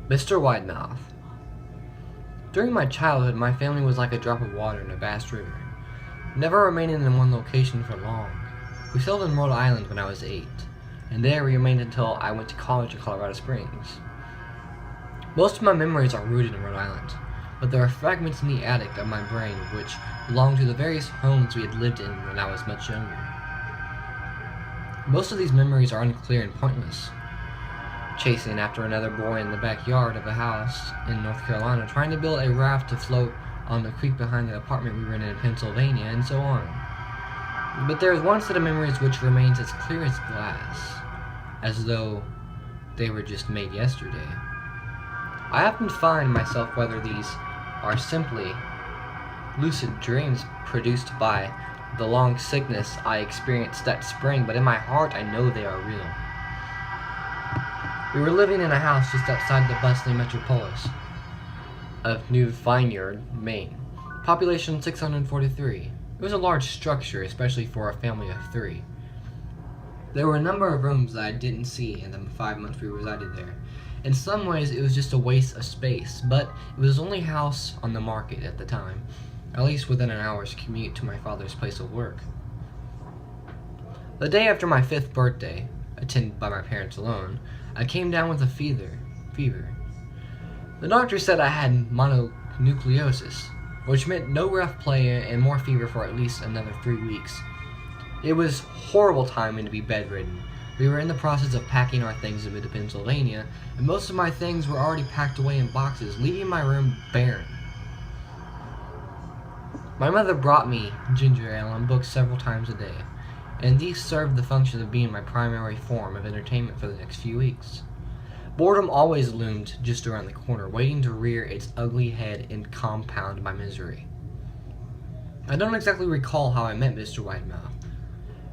Mr. Widemouth. During my childhood, my family was like a drop of water in a vast river, never remaining in one location for long. We settled in Rhode Island when I was 8, and there we remained until I went to college in Colorado Springs. Most of my memories are rooted in Rhode Island, but there are fragments in the attic of my brain which belong to the various homes we had lived in when I was much younger. Most of these memories are unclear and pointless. Chasing after another boy in the backyard of a house in North Carolina, trying to build a raft to float on the creek behind the apartment we rented in Pennsylvania, and so on. But there is one set of memories which remains as clear as glass, as though they were just made yesterday. I often find myself whether these are simply lucid dreams produced by the long sickness I experienced that spring, but in my heart I know they are real. We were living in a house just outside the bustling metropolis of New Vineyard, Maine. Population 643. It was a large structure, especially for a family of 3. There were a number of rooms that I didn't see in the 5 months we resided there. In some ways, it was just a waste of space, but it was the only house on the market at the time, at least within an hour's commute to my father's place of work. The day after my 5th birthday, attended by my parents alone, I came down with a fever. The doctor said I had mononucleosis, which meant no rough play and more fever for at least another 3 weeks. It was horrible timing to be bedridden. We were in the process of packing our things to Pennsylvania, and most of my things were already packed away in boxes, leaving my room barren. My mother brought me ginger ale and books several times a day, and these served the function of being my primary form of entertainment for the next few weeks. Boredom always loomed just around the corner, waiting to rear its ugly head and compound my misery. I don't exactly recall how I met Mr. Widemouth.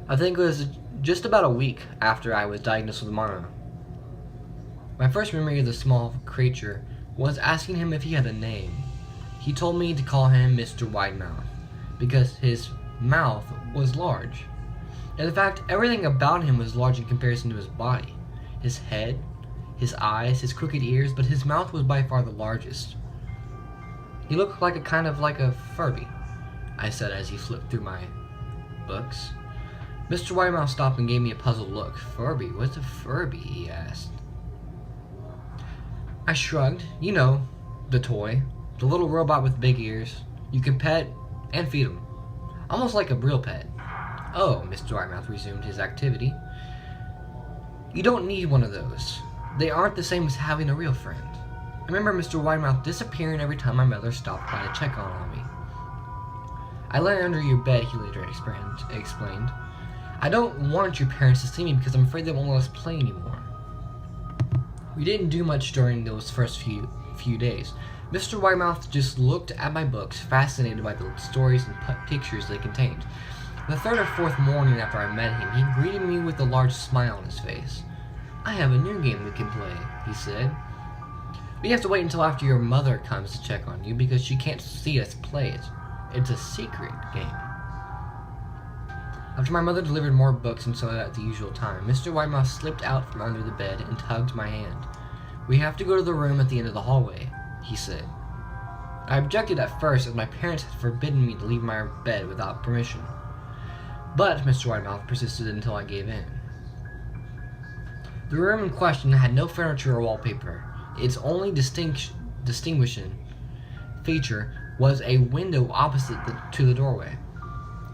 I think it was just about a week after I was diagnosed with mono. My first memory of the small creature was asking him if he had a name. He told me to call him Mr. Widemouth, because his mouth was large. In fact, everything about him was large in comparison to his body. His head, his eyes, his crooked ears, but his mouth was by far the largest. He looked like a Furby, I said as he flipped through my books. Mr. Widemouth stopped and gave me a puzzled look. Furby? What's a Furby? He asked. I shrugged. You know, the toy. The little robot with big ears. You can pet and feed him. Almost like a real pet. Oh, Mr. Widemouth resumed his activity. You don't need one of those. They aren't the same as having a real friend. I remember Mr. Widemouth disappearing every time my mother stopped by to check on me. I lay under your bed, he later explained. I don't want your parents to see me because I'm afraid they won't let us play anymore. We didn't do much during those first few days. Mr. Widemouth just looked at my books, fascinated by the stories and pictures they contained. The 3rd or 4th morning after I met him, he greeted me with a large smile on his face. I have a new game we can play, he said. We have to wait until after your mother comes to check on you because she can't see us play it. It's a secret game. After my mother delivered more books and so at the usual time, Mr. Widemouth slipped out from under the bed and tugged my hand. We have to go to the room at the end of the hallway, he said. I objected at first as my parents had forbidden me to leave my bed without permission. But Mr. Widemouth persisted until I gave in. The room in question had no furniture or wallpaper. Its only distinguishing feature was a window opposite to the doorway.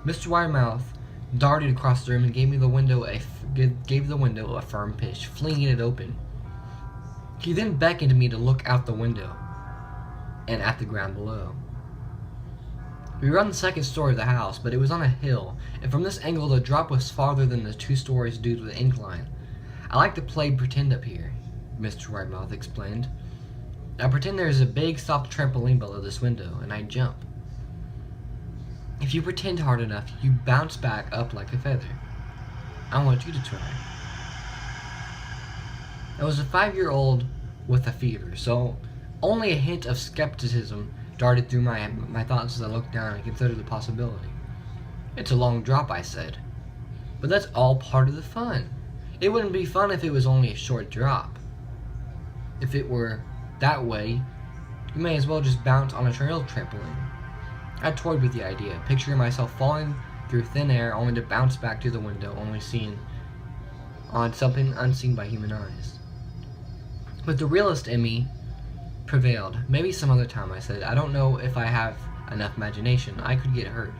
Mr. Widemouth darted across the room and gave the window a firm push, flinging it open. He then beckoned me to look out the window and at the ground below. We were on the 2nd story of the house, but it was on a hill, and from this angle the drop was farther than the 2 stories due to the incline. I like to play pretend up here, Mr. Widemouth explained. I pretend there is a big soft trampoline below this window, and I jump. If you pretend hard enough, you bounce back up like a feather. I want you to try. I was a 5-year-old with a fever, so only a hint of skepticism darted through my thoughts as I looked down and considered the possibility. It's a long drop, I said. But that's all part of the fun. It wouldn't be fun if it was only a short drop. If it were That way, you may as well just bounce on a trail trampoline. I toyed with the idea, picturing myself falling through thin air only to bounce back to the window, only seen on something unseen by human eyes. But the realist in me prevailed. Maybe some other time, I said. I don't know if I have enough imagination. I could get hurt.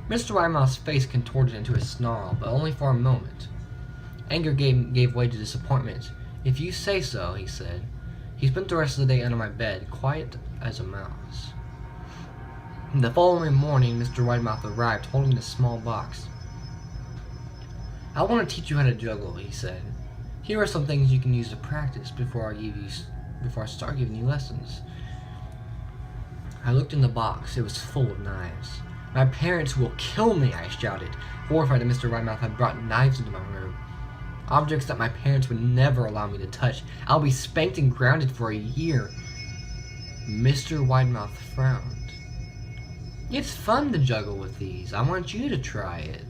Mr. Widemouth's face contorted into a snarl, but only for a moment. Anger gave way to disappointment. If you say so, he said. He spent the rest of the day under my bed, quiet as a mouse. The following morning, Mr. Widemouth arrived, holding a small box. I want to teach you how to juggle, he said. Here are some things you can use to practice before I start giving you lessons. I looked in the box. It was full of knives. My parents will kill me, I shouted, horrified that Mr. Widemouth had brought knives into my room. Objects that my parents would never allow me to touch. I'll be spanked and grounded for a year. Mr. Widemouth frowned. It's fun to juggle with these. I want you to try it.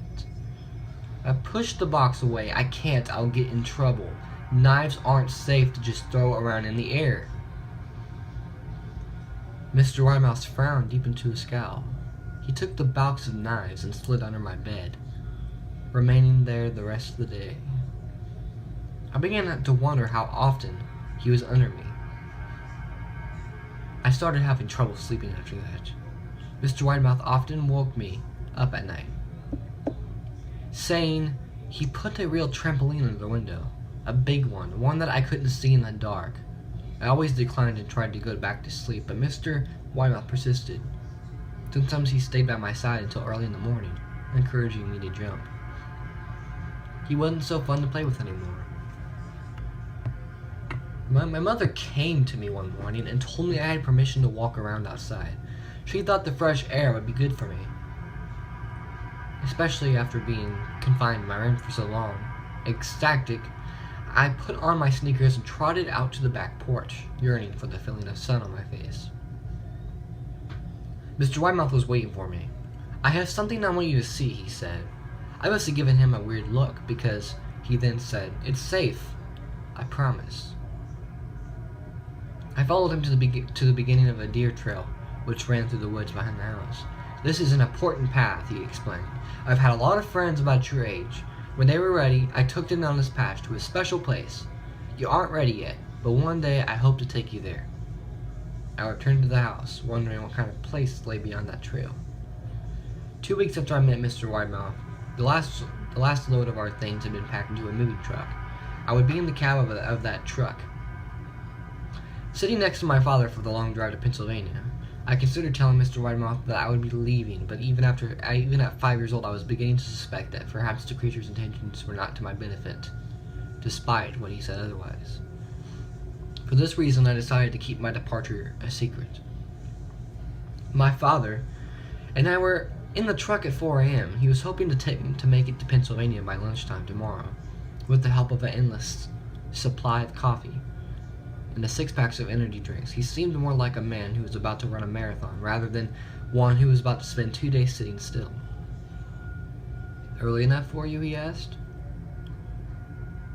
I pushed the box away. I can't. I'll get in trouble. Knives aren't safe to just throw around in the air. Mr. Widemouth's frown deepened to a scowl. He took the box of knives and slid under my bed, remaining there the rest of the day. I began to wonder how often he was under me. I started having trouble sleeping after that. Mr. Widemouth often woke me up at night, saying he put a real trampoline under the window, a big one that I couldn't see in the dark. I always declined and tried to go back to sleep, but Mr. Widemouth persisted. Sometimes he stayed by my side until early in the morning, encouraging me to jump. He wasn't so fun to play with anymore. My mother came to me one morning and told me I had permission to walk around outside. She thought the fresh air would be good for me, especially after being confined in my room for so long. Ecstatic, I put on my sneakers and trotted out to the back porch, yearning for the feeling of sun on my face. Mr. Widemouth was waiting for me. I have something I want you to see, he said. I must have given him a weird look, because he then said, It's safe. I promise. I followed him to the beginning of a deer trail, which ran through the woods behind the house. This is an important path, he explained. I've had a lot of friends about your age. When they were ready, I took them down this path to a special place. You aren't ready yet, but one day I hope to take you there. I returned to the house, wondering what kind of place lay beyond that trail. 2 weeks after I met Mr. Widemouth, the last load of our things had been packed into a moving truck. I would be in the cab of that truck, sitting next to my father for the long drive to Pennsylvania. I considered telling Mr. Widemouth that I would be leaving, but even at 5 years old, I was beginning to suspect that perhaps the creature's intentions were not to my benefit, despite what he said otherwise. For this reason, I decided to keep my departure a secret. My father and I were in the truck at 4 a.m. He was hoping to make it to Pennsylvania by lunchtime tomorrow, with the help of an endless supply of coffee and the 6-packs of energy drinks. He seemed more like a man who was about to run a marathon, rather than one who was about to spend 2 days sitting still. Early enough for you, he asked.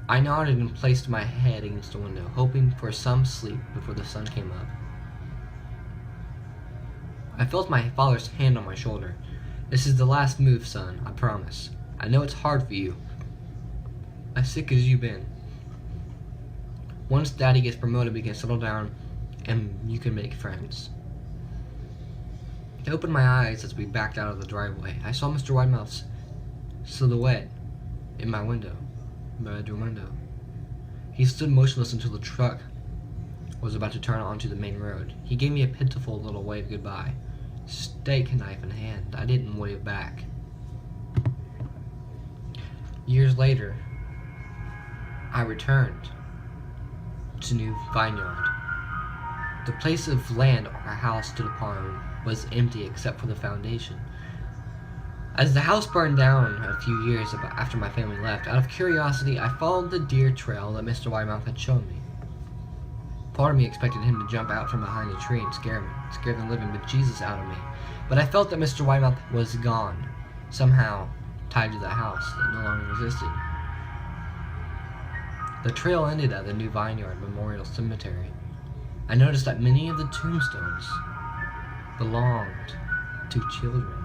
I nodded and placed my head against the window, hoping for some sleep before the sun came up. I felt my father's hand on my shoulder. This is the last move, son, I promise. I know it's hard for you, as sick as you've been. Once Daddy gets promoted, we can settle down and you can make friends. I opened my eyes as we backed out of the driveway. I saw Mr. Widemouth's silhouette in my bedroom window. He stood motionless until the truck was about to turn onto the main road. He gave me a pitiful little wave goodbye, steak knife in hand. I didn't wave back. Years later, I returned to New Vineyard. The place of land our house stood upon was empty except for the foundation. As the house burned down a few years after my family left, out of curiosity, I followed the deer trail that Mr. Widemouth had shown me. Part of me expected him to jump out from behind a tree and scare the living bejesus out of me, but I felt that Mr. Widemouth was gone, somehow tied to the house that no longer existed. The trail ended at the New Vineyard Memorial Cemetery, I noticed that many of the tombstones belonged to children.